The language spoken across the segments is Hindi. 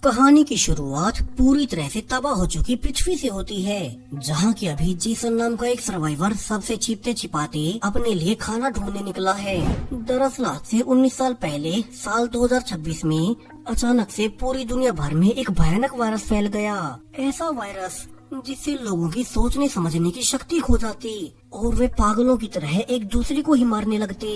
कहानी की शुरुआत पूरी तरह से तबाह हो चुकी पृथ्वी से होती है, जहाँ की अभी जेसन नाम का एक सर्वाइवर सबसे छिपते छिपाते अपने लिए खाना ढूंढने निकला है। दरअसल आज से 19 साल पहले साल 2026 में अचानक से पूरी दुनिया भर में एक भयानक वायरस फैल गया। ऐसा वायरस जिससे लोगों की सोचने समझने की शक्ति खो जाती और वे पागलों की तरह एक दूसरे को ही मारने लगते।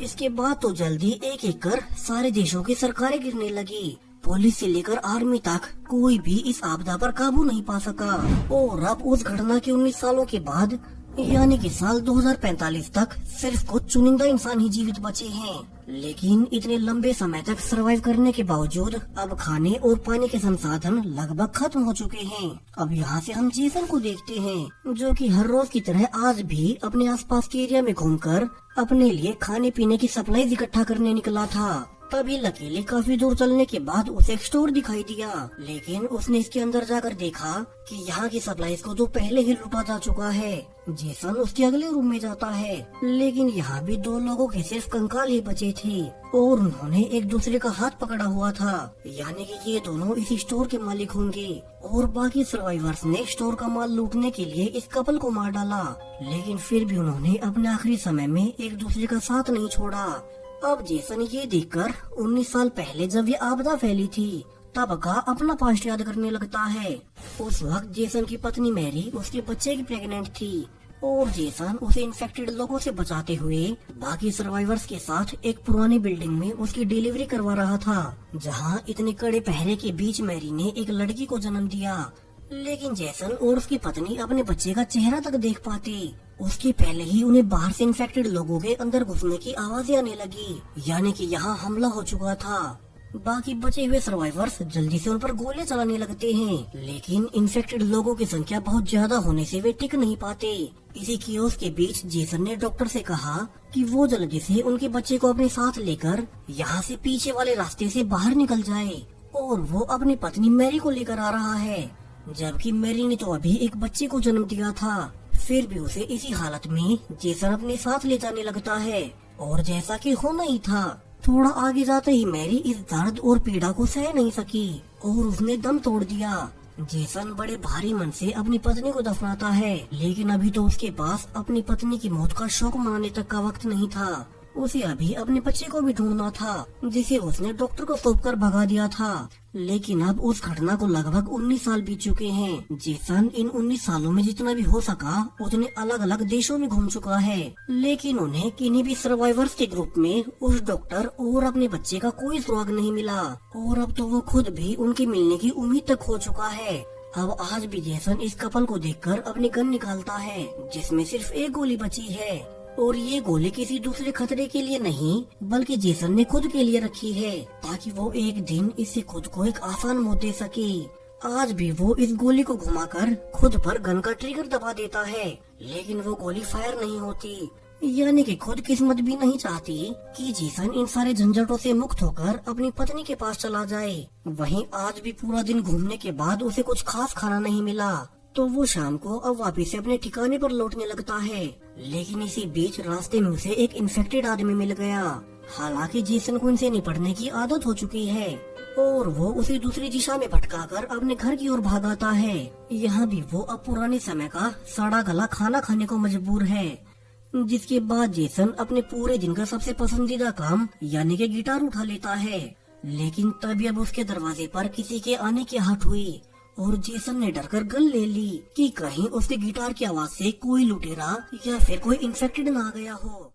इसके बाद तो जल्दी एक एक कर सारे देशों की सरकारें गिरने लगी। पुलिस से लेकर आर्मी तक कोई भी इस आपदा पर काबू नहीं पा सका। और अब उस घटना के 19 सालों के बाद यानी कि साल 2045 तक सिर्फ कुछ चुनिंदा इंसान ही जीवित बचे हैं। लेकिन इतने लंबे समय तक सरवाइव करने के बावजूद अब खाने और पानी के संसाधन लगभग खत्म हो चुके हैं। अब यहाँ से हम जेसन को देखते हैं, जो कि हर रोज की तरह आज भी अपने आसपास के एरिया में घूमकर अपने लिए खाने पीने की सप्लाई इकट्ठा करने निकला था। तभी लकीली काफी दूर चलने के बाद उसे एक स्टोर दिखाई दिया, लेकिन उसने इसके अंदर जाकर देखा कि यहाँ की सप्लाईज को तो पहले ही लूटा जा चुका है। जेसन उसके अगले रूम में जाता है, लेकिन यहाँ भी दो लोगों के सिर्फ कंकाल ही बचे थे और उन्होंने एक दूसरे का हाथ पकड़ा हुआ था, यानी कि ये दोनों इसी स्टोर के मालिक होंगे। और बाकी सर्वाइवर्स ने स्टोर का माल लूटने के लिए इस कपल को मार डाला, लेकिन फिर भी उन्होंने अपने आखिरी समय में एक दूसरे का साथ नहीं छोड़ा। अब जेसन ये देखकर 19 साल पहले जब ये आपदा फैली थी तब का अपना पास्ट याद करने लगता है। उस वक्त जेसन की पत्नी मैरी उसके बच्चे की प्रेग्नेंट थी और जेसन उसे इन्फेक्टेड लोगों से बचाते हुए बाकी सर्वाइवर्स के साथ एक पुरानी बिल्डिंग में उसकी डिलीवरी करवा रहा था, जहाँ इतने कड़े पहरे के बीच मैरी ने एक लड़की को जन्म दिया। लेकिन जेसन और उसकी पत्नी अपने बच्चे का चेहरा तक देख पाते उसके पहले ही उन्हें बाहर से इन्फेक्टेड लोगों के अंदर घुसने की आवाजें आने लगी, यानी कि यहाँ हमला हो चुका था। बाकी बचे हुए सर्वाइवर्स जल्दी से उन पर गोलियां चलाने लगते हैं, लेकिन इन्फेक्टेड लोगों की संख्या बहुत ज्यादा होने से वे टिक नहीं पाते। इसी कियोस्क के बीच जेसन ने डॉक्टर से कहा कि वो जल्दी से उनके बच्चे को अपने साथ लेकर यहाँ से पीछे वाले रास्ते से बाहर निकल जाए, और वो अपनी पत्नी मैरी को लेकर आ रहा है, जबकि मैरी ने तो अभी एक बच्चे को जन्म दिया था। फिर भी उसे इसी हालत में जेसन अपने साथ ले जाने लगता है, और जैसा कि होना ही था, थोड़ा आगे जाते ही मैरी इस दर्द और पीड़ा को सह नहीं सकी और उसने दम तोड़ दिया। जेसन बड़े भारी मन से अपनी पत्नी को दफनाता है, लेकिन अभी तो उसके पास अपनी पत्नी की मौत का शोक मनाने तक का वक्त नहीं था। उसे अभी अपने बच्चे को भी ढूंढना था, जिसे उसने डॉक्टर को सौंपकर भगा दिया था। लेकिन अब उस घटना को लगभग 19 साल बीत चुके हैं। जेसन इन 19 सालों में जितना भी हो सका उतने अलग अलग देशों में घूम चुका है, लेकिन उन्हें किन्हीं भी सर्वाइवर्स के ग्रुप में उस डॉक्टर और अपने बच्चे का कोई सुराग नहीं मिला, और अब तो वो खुद भी उनके मिलने की उम्मीद तक खो चुका है। अब आज भी जेसन इस कपल को देखकर अपनी गन निकालता है, जिसमें सिर्फ एक गोली बची है, और ये गोली किसी दूसरे खतरे के लिए नहीं बल्कि जेसन ने खुद के लिए रखी है, ताकि वो एक दिन इससे खुद को एक आसान मौत दे सके। आज भी वो इस गोली को घुमाकर खुद पर गन का ट्रिगर दबा देता है, लेकिन वो गोली फायर नहीं होती, यानी कि खुद किस्मत भी नहीं चाहती कि जेसन इन सारे झंझटों से मुक्त होकर अपनी पत्नी के पास चला जाए। वहीं आज भी पूरा दिन घूमने के बाद उसे कुछ खास खाना नहीं मिला, तो वो शाम को अब वापिस से अपने ठिकाने पर लौटने लगता है। लेकिन इसी बीच रास्ते में उसे एक इन्फेक्टेड आदमी मिल गया। हालांकि जेसन को इनसे निपटने की आदत हो चुकी है और वो उसे दूसरी दिशा में भटकाकर अपने घर की ओर भागाता है। यहाँ भी वो अब पुराने समय का सड़ा गला खाना खाने को मजबूर है, जिसके बाद जेसन अपने पूरे दिन का सबसे पसंदीदा काम यानी कि गिटार उठा लेता है। लेकिन तभी अब उसके दरवाजे पर किसी के आने की आहट हुई और जेसन ने डरकर गन ले ली कि कहीं उसके गिटार की आवाज से कोई लुटेरा या फिर कोई इन्फेक्टेड ना आ गया हो।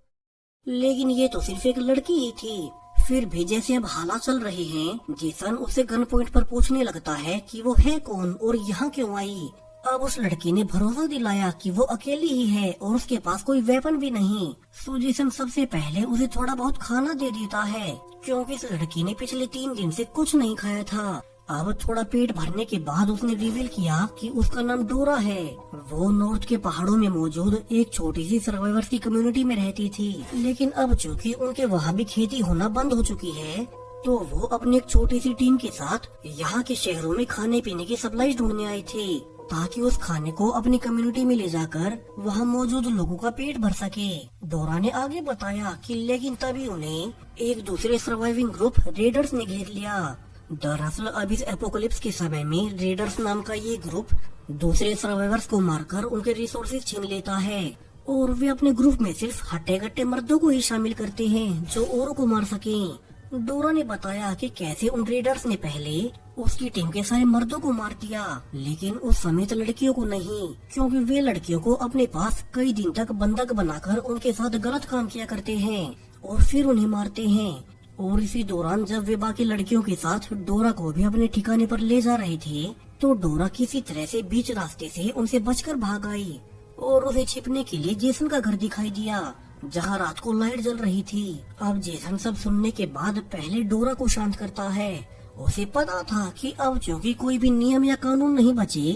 लेकिन ये तो सिर्फ एक लड़की ही थी। फिर भी जैसे अब हालात चल रहे हैं, जेसन उसे गन पॉइंट पर पूछने लगता है कि वो है कौन और यहाँ क्यों आई। अब उस लड़की ने भरोसा दिलाया कि वो अकेली ही है और उसके पास कोई वेपन भी नहीं। सो जेसन सबसे पहले उसे थोड़ा बहुत खाना दे देता है, क्योंकि इस लड़की ने पिछले 3 दिन से कुछ नहीं खाया था। अब थोड़ा पेट भरने के बाद उसने रिवील किया कि उसका नाम डोरा है। वो नॉर्थ के पहाड़ों में मौजूद एक छोटी सी सर्वाइवर्स की कम्युनिटी में रहती थी, लेकिन अब चूँकि उनके वहाँ भी खेती होना बंद हो चुकी है, तो वो अपनी एक छोटी सी टीम के साथ यहाँ के शहरों में खाने पीने की सप्लाई ढूंढने आई थी, ताकि उस खाने को अपनी कम्युनिटी में ले जाकर वहाँ मौजूद लोगों का पेट भर सके। डोरा ने आगे बताया कि लेकिन तभी उन्हें एक दूसरे सर्वाइविंग ग्रुप रेडर्स ने घेर लिया। दरअसल अब इस एपोकलिप्स के समय में रेडर्स नाम का ये ग्रुप दूसरे सर्वाइवर्स को मारकर उनके रिसोर्सेज छीन लेता है और वे अपने ग्रुप में सिर्फ हट्टे-कट्टे मर्दों को ही शामिल करते हैं जो औरों को मार सकें। डोरा ने बताया कि कैसे उन रेडर्स ने पहले उसकी टीम के सारे मर्दों को मार दिया, लेकिन उस समेत लड़कियों को नहीं, क्योंकि वे लड़कियों को अपने पास कई दिन तक बंधक बनाकर उनके साथ गलत काम किया करते हैं और फिर उन्हें मारते हैं। और इसी दौरान जब वे बाकी लड़कियों के साथ डोरा को भी अपने ठिकाने पर ले जा रहे थे, तो डोरा किसी तरह से बीच रास्ते से उनसे बचकर भाग आई और उसे छिपने के लिए जेसन का घर दिखाई दिया, जहाँ रात को लाइट जल रही थी। अब जेसन सब सुनने के बाद पहले डोरा को शांत करता है। उसे पता था कि अब क्योंकि कोई भी नियम या कानून नहीं बचे,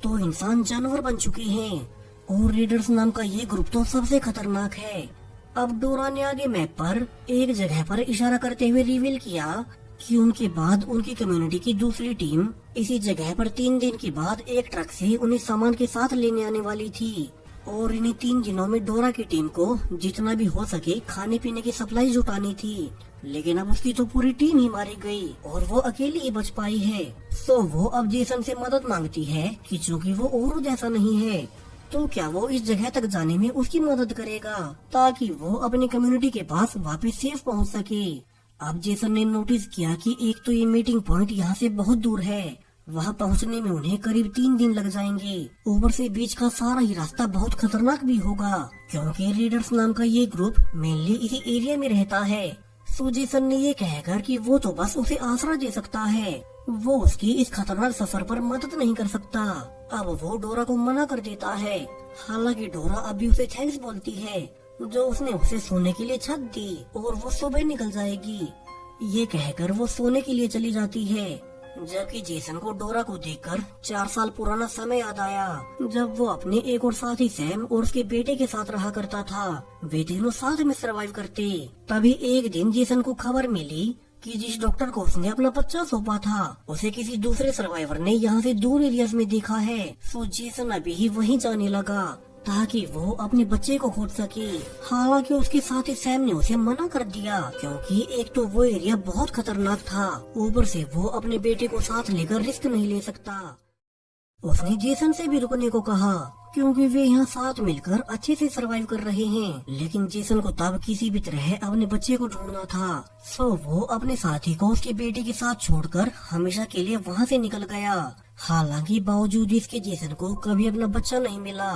तो इंसान जानवर बन चुके हैं और रेडर्स नाम का ये ग्रुप तो सबसे खतरनाक है। अब डोरा ने आगे मैप पर एक जगह पर इशारा करते हुए रिवील किया कि उनके बाद उनकी कम्युनिटी की दूसरी टीम इसी जगह पर 3 दिन के बाद एक ट्रक से उन्हें सामान के साथ लेने आने वाली थी और इन्हें 3 दिनों में डोरा की टीम को जितना भी हो सके खाने पीने की सप्लाई जुटानी थी। लेकिन अब उसकी तो पूरी टीम ही मारी गई और वो अकेली ही बच पाई है। तो वो अब जेसन से मदद मांगती है कि चूँकि वो औरों जैसा नहीं है, तो क्या वो इस जगह तक जाने में उसकी मदद करेगा ताकि वो अपनी कम्युनिटी के पास वापस सेफ पहुंच सके। अब जेसन ने नोटिस किया कि एक तो ये मीटिंग पॉइंट यहाँ से बहुत दूर है, वहाँ पहुँचने में उन्हें करीब 3 दिन लग जाएंगे। ऊपर से बीच का सारा ही रास्ता बहुत खतरनाक भी होगा, क्योंकि रेडर्स नाम का ये ग्रुप मेनली इसी एरिया में रहता है। सो जेसन ने ये कहकर कि वो तो बस उसे आसरा दे सकता है, वो उसकी इस खतरनाक सफर पर मदद नहीं कर सकता। अब वो डोरा को मना कर देता है। हालांकि डोरा अभी उसे थैंक्स बोलती है जो उसने उसे सोने के लिए छत दी और वो सुबह निकल जाएगी। ये कहकर वो सोने के लिए चली जाती है, जबकि जेसन को डोरा को देखकर 4 साल पुराना समय याद आया, जब वो अपने एक और साथी सैम और उसके बेटे के साथ रहा करता था। वे तीनों साथ में सरवाइव करते। तभी एक दिन जेसन को खबर मिली कि जिस डॉक्टर को उसने अपना बच्चा सौंपा था, उसे किसी दूसरे सर्वाइवर ने यहाँ से दूर एरियाज में देखा है। सो जेसन अभी ही वहीं जाने लगा ताकि वो अपने बच्चे को खोज सके। हालांकि उसके साथी सैम ने उसे मना कर दिया, क्योंकि एक तो वो एरिया बहुत खतरनाक था, ऊपर से वो अपने बेटे को साथ लेकर रिस्क नहीं ले सकता। उसने जेसन से भी रुकने को कहा, क्योंकि वे यहाँ साथ मिलकर अच्छे से सरवाइव कर रहे हैं। लेकिन जेसन को तब किसी भी तरह अपने बच्चे को ढूंढना था। सो वो अपने साथी को उसके बेटे के साथ छोड़कर हमेशा के लिए वहाँ से निकल गया। हालांकि बावजूद इसके जेसन को कभी अपना बच्चा नहीं मिला।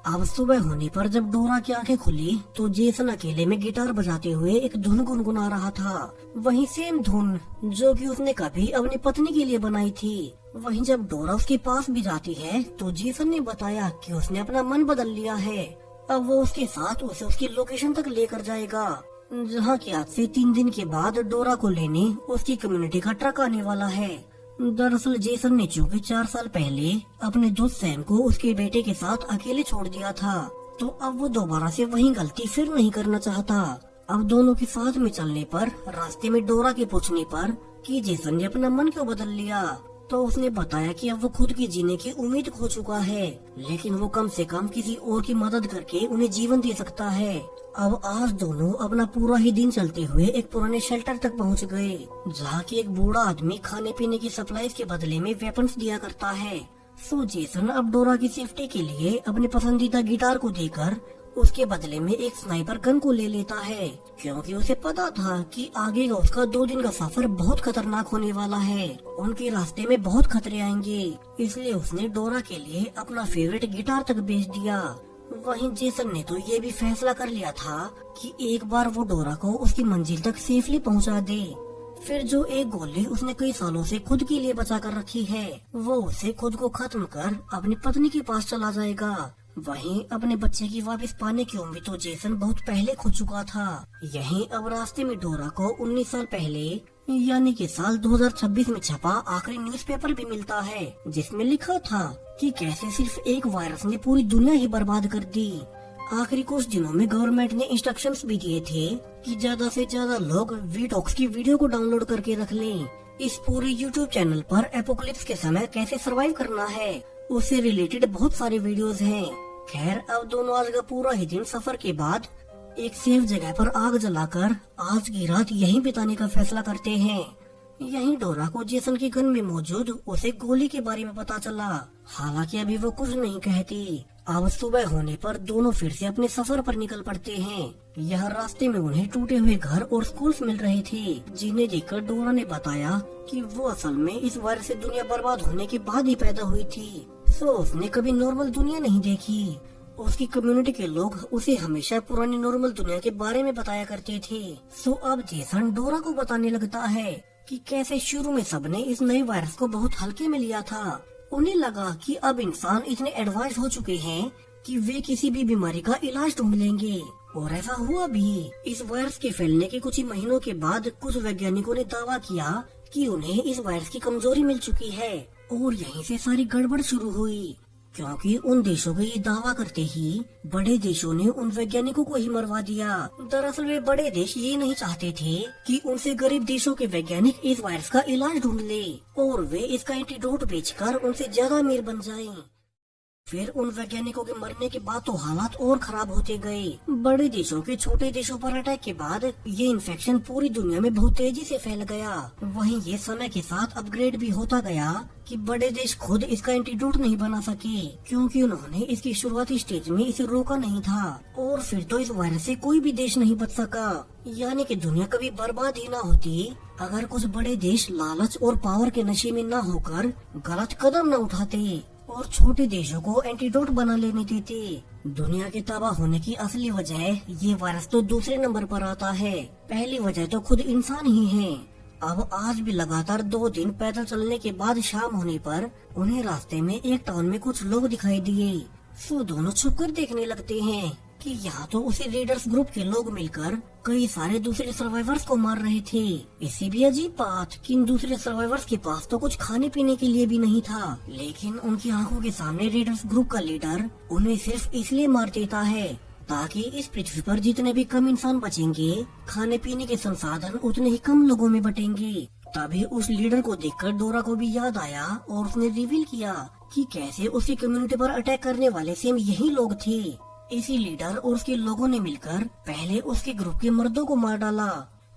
अब सुबह होने पर जब डोरा की आंखें खुली तो जेसन अकेले में गिटार बजाते हुए एक धुन गुनगुना रहा था, वही सेम धुन जो कि उसने कभी अपनी पत्नी के लिए बनाई थी। वहीं जब डोरा उसके पास भी जाती है तो जेसन ने बताया कि उसने अपना मन बदल लिया है। अब वो उसके साथ उसे उसकी लोकेशन तक लेकर जाएगा, जहाँ की आज से 3 दिन के बाद डोरा को लेने उसकी कम्युनिटी का ट्रक आने वाला है। दरअसल जेसन ने चूँकि 4 साल पहले अपने दोस्त सैम को उसके बेटे के साथ अकेले छोड़ दिया था, तो अब वो दोबारा से वही गलती फिर नहीं करना चाहता। अब दोनों के साथ में चलने पर रास्ते में डोरा के पूछने पर कि जेसन ने अपना मन क्यों बदल लिया, तो उसने बताया कि अब वो खुद की जीने की उम्मीद खो चुका है, लेकिन वो कम से कम किसी और की मदद करके उन्हें जीवन दे सकता है। अब आज दोनों अपना पूरा ही दिन चलते हुए एक पुराने शेल्टर तक पहुंच गए, जहाँ की एक बूढ़ा आदमी खाने पीने की सप्लाईज के बदले में वेपन्स दिया करता है। सो जेसन अब डोरा की सेफ्टी के लिए अपने पसंदीदा गिटार को देकर उसके बदले में एक स्नाइपर गन को ले लेता है, क्योंकि उसे पता था कि आगे का उसका 2 दिन का सफर बहुत खतरनाक होने वाला है। उनके रास्ते में बहुत खतरे आएंगे, इसलिए उसने डोरा के लिए अपना फेवरेट गिटार तक बेच दिया। वहीं जेसन ने तो ये भी फैसला कर लिया था कि एक बार वो डोरा को उसकी मंजिल तक सेफली पहुंचा दे। फिर जो एक गोली उसने कई सालों से खुद के लिए बचा कर रखी है, वो उसे खुद को खत्म कर अपनी पत्नी के पास चला जाएगा। वहीं अपने बच्चे की वापस पाने की उम्मीद तो जेसन बहुत पहले खो चुका था। यहीं अब रास्ते में डोरा को 19 साल पहले यानी कि साल 2026 में छपा आखिरी न्यूज़पेपर भी मिलता है, जिसमें लिखा था कि कैसे सिर्फ एक वायरस ने पूरी दुनिया ही बर्बाद कर दी। आखिरी कुछ दिनों में गवर्नमेंट ने इंस्ट्रक्शंस भी दिए थे कि ज्यादा से ज्यादा लोग वीटॉक्स की वीडियो को डाउनलोड करके रख लें। इस पूरे यूट्यूब चैनल पर एपोकलिप्स के समय कैसे सरवाइव करना है उससे रिलेटेड बहुत सारे वीडियोस हैं। खैर अब दोनों आज का पूरा ही दिन सफर के बाद एक सेफ जगह पर आग जलाकर आज की रात यहीं बिताने का फैसला करते हैं। यहीं डोरा को जेसन के गन में मौजूद उसे गोली के बारे में पता चला। हालांकि अभी वो कुछ नहीं कहती। अब सुबह होने पर दोनों फिर से अपने सफर पर निकल पड़ते हैं। यह रास्ते में उन्हें टूटे हुए घर और स्कूल्स मिल रहे थे, जिन्हें देखकर डोरा ने बताया कि वो असल में इस वायरस से दुनिया बर्बाद होने के बाद ही पैदा हुई थी। सो उसने कभी नॉर्मल दुनिया नहीं देखी। उसकी कम्युनिटी के लोग उसे हमेशा पुरानी नॉर्मल दुनिया के बारे में बताया करते थे। सो अब जेसन डोरा को बताने लगता है कि कैसे शुरू में सबने इस नए वायरस को बहुत हल्के में लिया था। उन्हें लगा कि अब इंसान इतने एडवांस हो चुके हैं कि वे किसी भी बीमारी का इलाज ढूंढ लेंगे, और ऐसा हुआ भी। इस वायरस के फैलने के कुछ ही महीनों के बाद कुछ वैज्ञानिकों ने दावा किया कि उन्हें इस वायरस की कमजोरी मिल चुकी है, और यहीं से सारी गड़बड़ शुरू हुई। क्योंकि उन देशों के ये दावा करते ही बड़े देशों ने उन वैज्ञानिकों को ही मरवा दिया। दरअसल वे बड़े देश ये नहीं चाहते थे कि उनसे गरीब देशों के वैज्ञानिक इस वायरस का इलाज ढूंढ ले और वे इसका एंटीडोट बेचकर उनसे ज्यादा अमीर बन जाएं। फिर उन वैज्ञानिकों के मरने के बाद तो हालात और खराब होते गए। बड़े देशों के छोटे देशों पर अटैक के बाद ये इन्फेक्शन पूरी दुनिया में बहुत तेजी से फैल गया। वहीं ये समय के साथ अपग्रेड भी होता गया कि बड़े देश खुद इसका एंटीडोट नहीं बना सके, क्योंकि उन्होंने इसकी शुरुआती स्टेज में इसे रोका नहीं था। और फिर तो इस वायरस से कोई भी देश नहीं बच सका, यानी कि दुनिया कभी बर्बाद ही ना होती अगर कुछ बड़े देश लालच और पावर के नशे में न होकर गलत कदम न उठाते और छोटे देशों को एंटीडोट बना लेने देते। दुनिया के तबाह होने की असली वजह ये वायरस तो दूसरे नंबर पर आता है। पहली वजह तो खुद इंसान ही है। अब आज भी लगातार 2 दिन पैदल चलने के बाद शाम होने पर उन्हें रास्ते में एक टाउन में कुछ लोग दिखाई दिए। सो दोनों छुपकर देखने लगते हैं कि यहाँ तो उसी रेडर्स ग्रुप के लोग मिलकर कई सारे दूसरे सर्वाइवर्स को मार रहे थे। इससे भी अजीब बात कि इन दूसरे सर्वाइवर्स के पास तो कुछ खाने पीने के लिए भी नहीं था, लेकिन उनकी आंखों के सामने रेडर्स ग्रुप का लीडर उन्हें सिर्फ इसलिए मार देता है ताकि इस पृथ्वी पर जितने भी कम इंसान बचेंगे, खाने पीने के संसाधन उतने ही कम लोगों में बटेंगे। तभी उस लीडर को देखकर डोरा को भी याद आया और उसने रिवील किया कि कैसे उसकी कम्युनिटी पर अटैक करने वाले सेम यही लोग थे। इसी लीडर और उसके लोगों ने मिलकर पहले उसके ग्रुप के मर्दों को मार डाला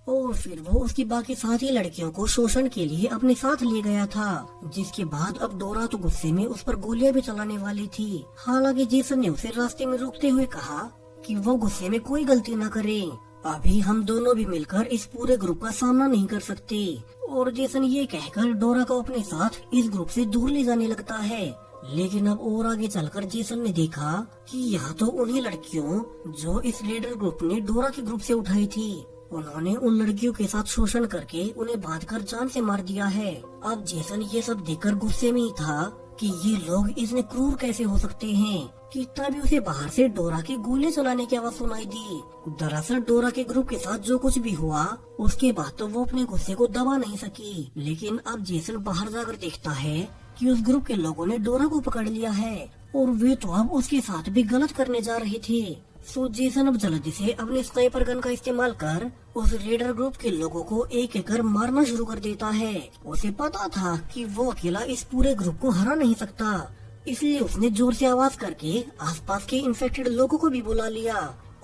और फिर वो उसकी बाकी साथी लड़कियों को शोषण के लिए अपने साथ ले गया था, जिसके बाद अब डोरा तो गुस्से में उस पर गोलियां भी चलाने वाली थी। हालांकि जेसन ने उसे रास्ते में रोकते हुए कहा कि वो गुस्से में कोई गलती न करे। अभी हम दोनों भी मिलकर इस पूरे ग्रुप का सामना नहीं कर सकते, और जेसन ये कहकर डोरा को अपने साथ इस ग्रुप से दूर ले जाने लगता है। लेकिन अब और आगे चलकर जेसन ने देखा कि यहाँ तो उन्हीं लड़कियों जो इस लीडर ग्रुप ने डोरा के ग्रुप से उठाई थी, उन्होंने उन लड़कियों के साथ शोषण करके उन्हें बांधकर जान से मार दिया है। अब जेसन ये सब देखकर गुस्से में ही था कि ये लोग इतने क्रूर कैसे हो सकते हैं कि तभी उसे बाहर से डोरा की गोलियां चलाने की आवाज सुनाई दी। दरअसल डोरा के ग्रुप के साथ जो कुछ भी हुआ उसके बाद तो वो अपने गुस्से को दबा नहीं सकी। लेकिन अब जेसन बाहर जाकर देखता है कि उस ग्रुप के लोगों ने डोरा को पकड़ लिया है और वे तो अब उसके साथ भी गलत करने जा रहे थे। सो जेसन अब जल्दी से अपने स्नाइपर गन का इस्तेमाल कर उस रेडर ग्रुप के लोगों को एक एक कर मारना शुरू कर देता है। उसे पता था कि वो अकेला इस पूरे ग्रुप को हरा नहीं सकता, इसलिए उसने जोर से आवाज करके आसपास के इन्फेक्टेड लोगों को भी बुला लिया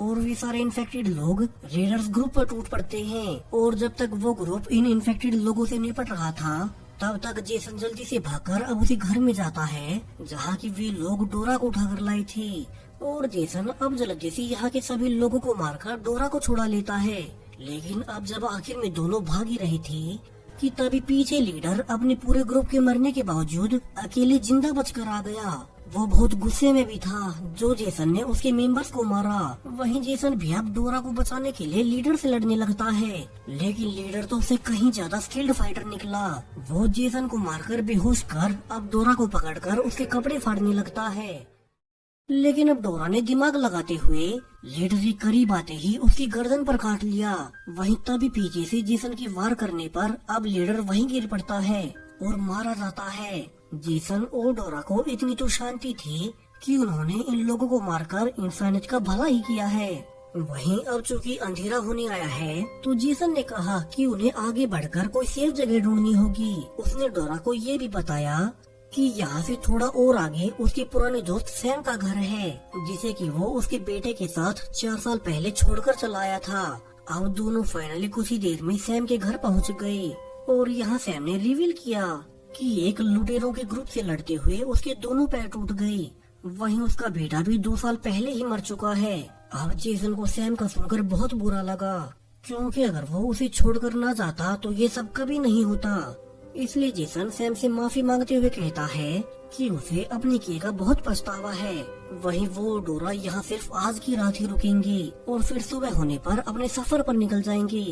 और वे सारे इन्फेक्टेड लोग रेडर्स ग्रुप पर टूट पड़ते हैं। और जब तक वो ग्रुप इन इन्फेक्टेड लोगों से निपट रहा था तब तक जेसन जल्दी से भागकर अब उसी घर में जाता है जहाँ की वे लोग डोरा को उठाकर लाए थे। और जेसन अब जल्दी से यहाँ के सभी लोगों को मारकर डोरा को छुड़ा लेता है। लेकिन अब जब आखिर में दोनों भाग ही रहे थे कि तभी पीछे लीडर अपने पूरे ग्रुप के मरने के बावजूद अकेले जिंदा बचकर आ गया। वो बहुत गुस्से में भी था जो जेसन ने उसके मेंबर्स को मारा। वहीं जेसन भी अब डोरा को बचाने के लिए लीडर से लड़ने लगता है, लेकिन लीडर तो उससे कहीं ज्यादा स्किल्ड फाइटर निकला। वो जेसन को मारकर बेहोश कर अब डोरा को पकड़कर उसके कपड़े फाड़ने लगता है। लेकिन अब डोरा ने दिमाग लगाते हुए लीडर के करीब आते ही उसकी गर्दन पर काट लिया। वहीं तभी पीछे से जेसन की वार करने पर अब लीडर वहीं गिर पड़ता है और मारा जाता है। जेसन और डोरा को इतनी तो शांति थी कि उन्होंने इन लोगों को मारकर इंसानियत का भला ही किया है। वहीं अब चूंकि अंधेरा होने आया है तो जेसन ने कहा कि उन्हें आगे बढ़कर कोई सेफ जगह ढूंढनी होगी। उसने डोरा को ये भी बताया कि यहाँ से थोड़ा और आगे उसके पुराने दोस्त सैम का घर है, जिसे कि वो उसके बेटे के साथ 4 साल पहले छोड़कर चला आया था। अब दोनों फाइनली कुछ ही देर में सैम के घर पहुँच गए। और यहाँ सैम ने रिवील किया कि एक लुटेरों के ग्रुप से लड़ते हुए उसके दोनों पैर टूट गए। वहीं उसका बेटा भी 2 साल पहले ही मर चुका है। अब जेसन को सैम का सुनकर बहुत बुरा लगा, क्योंकि अगर वो उसे छोड़कर ना जाता तो ये सब कभी नहीं होता। इसलिए जेसन सैम से माफी मांगते हुए कहता है कि उसे अपने किए का बहुत पछतावा है। वहीं वो और डोरा यहाँ सिर्फ आज की रात ही रुकेंगे और फिर सुबह होने पर अपने सफर पर निकल जाएंगे,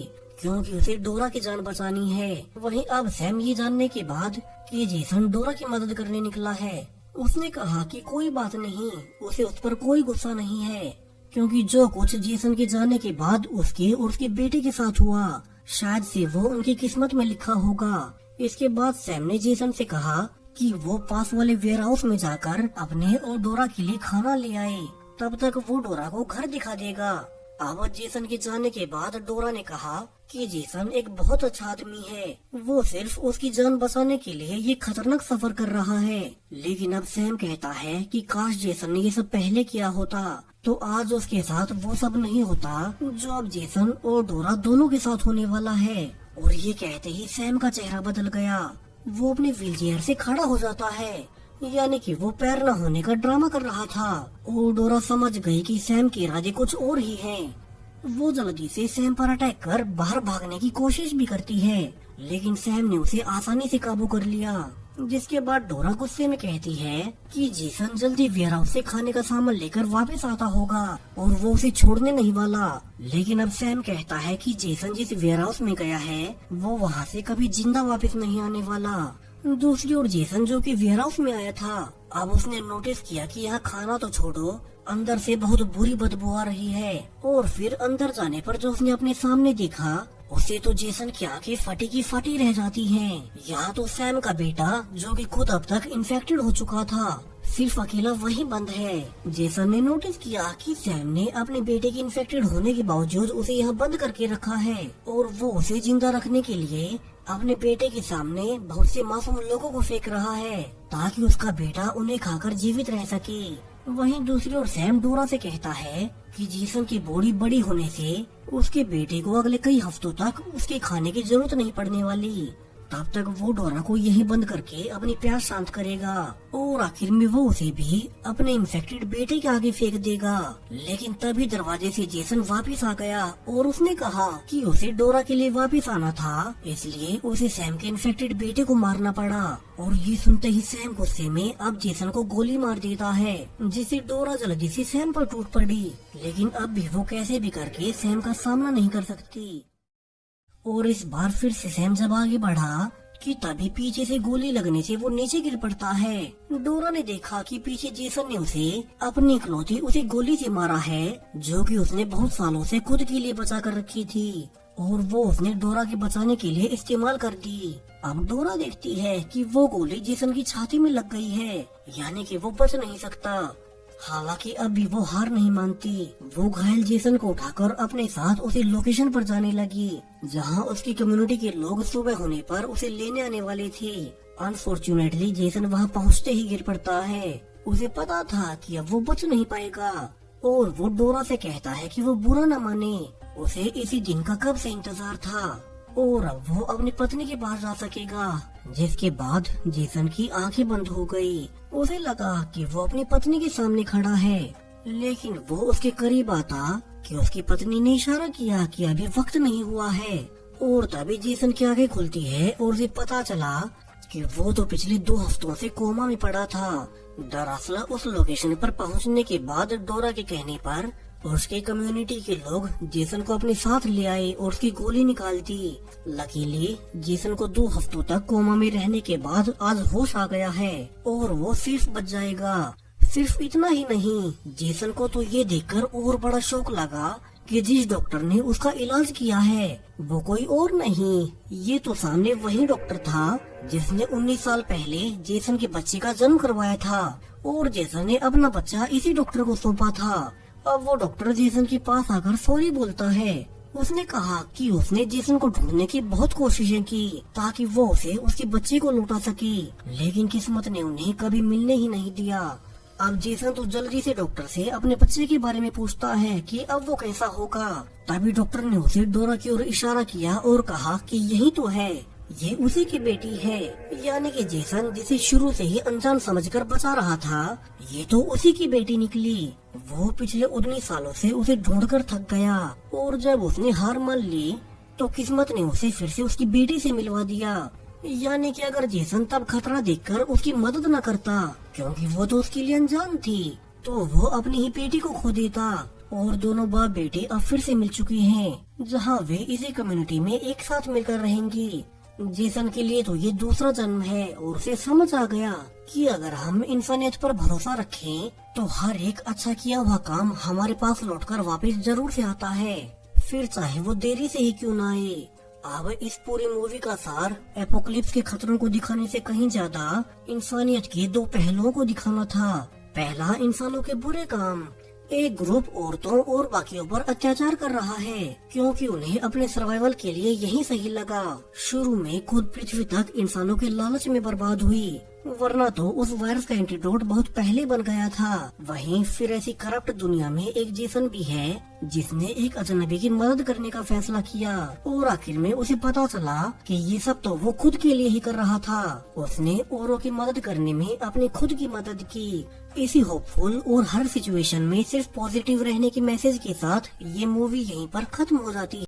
क्योंकि उसे डोरा की जान बचानी है। वहीं अब सैम ये जानने के बाद कि जेसन डोरा की मदद करने निकला है, उसने कहा कि कोई बात नहीं, उसे उस पर कोई गुस्सा नहीं है, क्योंकि जो कुछ जेसन के जाने के बाद उसके और उसके बेटे के साथ हुआ शायद से वो उनकी किस्मत में लिखा होगा। इसके बाद सैम ने जेसन से कहा कि वो पास वाले वेयर हाउस में जाकर अपने और डोरा के लिए खाना ले आए, तब तक वो डोरा को घर दिखा देगा। अब जेसन के जाने के बाद डोरा ने कहा कि जेसन एक बहुत अच्छा आदमी है, वो सिर्फ उसकी जान बचाने के लिए ये खतरनाक सफर कर रहा है। लेकिन अब सैम कहता है कि काश जेसन ने ये सब पहले किया होता तो आज उसके साथ वो सब नहीं होता जो अब जेसन और डोरा दोनों के साथ होने वाला है। और ये कहते ही सैम का चेहरा बदल गया, वो अपने व्हीलचेयर से खड़ा हो जाता है, यानी कि वो पैर न होने का ड्रामा कर रहा था। और डोरा समझ गई कि सैम के इरादे कुछ और ही हैं। वो जल्दी से सैम पर अटैक कर बाहर भागने की कोशिश भी करती है, लेकिन सैम ने उसे आसानी से काबू कर लिया। जिसके बाद डोरा गुस्से में कहती है कि जेसन जल्दी वेयर हाउस से खाने का सामान लेकर वापस आता होगा और वो उसे छोड़ने नहीं वाला। लेकिन अब सैम कहता है कि जेसन जिस वेयर हाउस में गया है वो वहाँ से कभी जिंदा वापस नहीं आने वाला। दूसरी ओर जेसन जो कि वेयर हाउस में आया था, अब उसने नोटिस किया कि यहाँ खाना तो छोड़ो, अंदर से बहुत बुरी बदबू आ रही है। और फिर अंदर जाने पर जो उसने अपने सामने देखा, उसे तो जेसन की आंखें फटी की फटी रह जाती हैं। यहाँ तो सैम का बेटा जो कि खुद अब तक इन्फेक्टेड हो चुका था, सिर्फ अकेला वही बंद है। जेसन ने नोटिस किया कि सैम ने अपने बेटे के इन्फेक्टेड होने के बावजूद उसे यहाँ बंद करके रखा है और वो उसे जिंदा रखने के लिए अपने बेटे के सामने बहुत से मासूम लोगों को फेंक रहा है ताकि उसका बेटा उन्हें खाकर जीवित रह सके। वहीं दूसरी ओर सैम डोरा से कहता है कि जेसन की बॉडी बड़ी होने से उसके बेटे को अगले कई हफ्तों तक उसके खाने की जरूरत नहीं पड़ने वाली। तब तक वो डोरा को यहीं बंद करके अपनी प्यास शांत करेगा और आखिर में वो उसे भी अपने इन्फेक्टेड बेटे के आगे फेंक देगा। लेकिन तभी दरवाजे से जेसन वापस आ गया और उसने कहा कि उसे डोरा के लिए वापस आना था, इसलिए उसे सैम के इन्फेक्टेड बेटे को मारना पड़ा। और ये सुनते ही सैम गुस्से में अब जेसन को गोली मार देता है, जिससे डोरा जल्दी से सैम पर टूट पड़ी। लेकिन अब भी वो कैसे भी करके सैम का सामना नहीं कर सकती। और इस बार फिर से सैम जब आगे बढ़ा कि तभी पीछे से गोली लगने से वो नीचे गिर पड़ता है। डोरा ने देखा कि पीछे जेसन ने उसे अपनी इकलौती उसे गोली से मारा है, जो कि उसने बहुत सालों से खुद के लिए बचा कर रखी थी और वो उसने डोरा के बचाने के लिए इस्तेमाल कर दी। अब डोरा देखती है कि वो गोली जेसन की छाती में लग गई है, यानी कि वो बच नहीं सकता। हालांकि अब भी वो हार नहीं मानती। वो घायल जेसन को उठाकर अपने साथ उसे लोकेशन पर जाने लगी, जहां उसकी कम्युनिटी के लोग सुबह होने पर उसे लेने आने वाले थे। अनफॉर्चुनेटली जेसन वहां पहुंचते ही गिर पड़ता है। उसे पता था कि अब वो बच नहीं पाएगा और वो डोरा से कहता है कि वो बुरा न माने, उसे इसी दिन का कब से इंतजार था और अब वो अपनी पत्नी के पास जा सकेगा। जिसके बाद जेसन की आंखें बंद हो गई। उसे लगा कि वो अपनी पत्नी के सामने खड़ा है, लेकिन वो उसके करीब आता कि उसकी पत्नी ने इशारा किया कि अभी वक्त नहीं हुआ है। और तभी जेसन की आंखें खुलती है और उसे पता चला कि वो तो पिछले 2 हफ्तों से कोमा में पड़ा था। दरअसल उस लोकेशन पर पहुंचने के बाद डोरा के कहने पर उसके कम्युनिटी के लोग जेसन को अपने साथ ले आए और उसकी गोली निकाल दी। लकीली जेसन को 2 हफ्तों तक कोमा में रहने के बाद आज होश आ गया है और वो सिर्फ बच जाएगा। सिर्फ इतना ही नहीं, जेसन को तो ये देखकर और बड़ा शौक लगा कि जिस डॉक्टर ने उसका इलाज किया है वो कोई और नहीं, ये तो सामने वही डॉक्टर था जिसने 19 साल पहले जेसन के बच्चे का जन्म करवाया था और जेसन ने अपना बच्चा इसी डॉक्टर को सौंपा था। अब वो डॉक्टर जेसन के पास आकर सॉरी बोलता है। उसने कहा कि उसने जेसन को ढूंढने की बहुत कोशिशें की ताकि वो उसे उसके बच्चे को लौटा सके, लेकिन किस्मत ने उन्हें कभी मिलने ही नहीं दिया। अब जेसन तो जल्दी से डॉक्टर से अपने बच्चे के बारे में पूछता है कि अब वो कैसा होगा। तभी डॉक्टर ने उसे डोरा की ओर इशारा किया और कहा कि यही तो है, ये उसी की बेटी है। यानी कि जेसन जिसे शुरू से ही अनजान समझकर बचा रहा था, ये तो उसी की बेटी निकली। वो पिछले 19 सालों से उसे ढूंढकर थक गया और जब उसने हार मान ली तो किस्मत ने उसे फिर से उसकी बेटी से मिलवा दिया। यानी कि अगर जेसन तब खतरा देखकर उसकी मदद न करता, क्योंकि वो तो उसके लिए अनजान थी, तो वो अपनी ही बेटी को खो देता। और दोनों बाप बेटे अब फिर से मिल चुके हैं, जहाँ वे इसी कम्युनिटी में एक साथ मिलकर रहेंगी। जेसन के लिए तो ये दूसरा जन्म है और उसे समझ आ गया कि अगर हम इंसानियत पर भरोसा रखें तो हर एक अच्छा किया हुआ काम हमारे पास लौटकर वापस जरूर से आता है, फिर चाहे वो देरी से ही क्यों न आए। अब इस पूरी मूवी का सार एपोकलिप्स के खतरों को दिखाने से कहीं ज्यादा इंसानियत के दो पहलुओं को दिखाना था। पहला, इंसानों के बुरे काम। एक ग्रुप औरतों और बाकियों पर अत्याचार कर रहा है क्योंकि उन्हें अपने सर्वाइवल के लिए यही सही लगा। शुरू में खुद पृथ्वी तक इंसानों के लालच में बर्बाद हुई, वरना तो उस वायरस का एंटीडोट बहुत पहले बन गया था। वहीं फिर ऐसी करप्ट दुनिया में एक जेसन भी है जिसने एक अजनबी की मदद करने का फैसला किया और आखिर में उसे पता चला कि ये सब तो वो खुद के लिए ही कर रहा था। उसने औरों की मदद करने में अपनी खुद की मदद की। इसी होपफुल और हर सिचुएशन में सिर्फ पॉजिटिव रहने के मैसेज के साथ ये मूवी यहीं पर खत्म हो जाती है।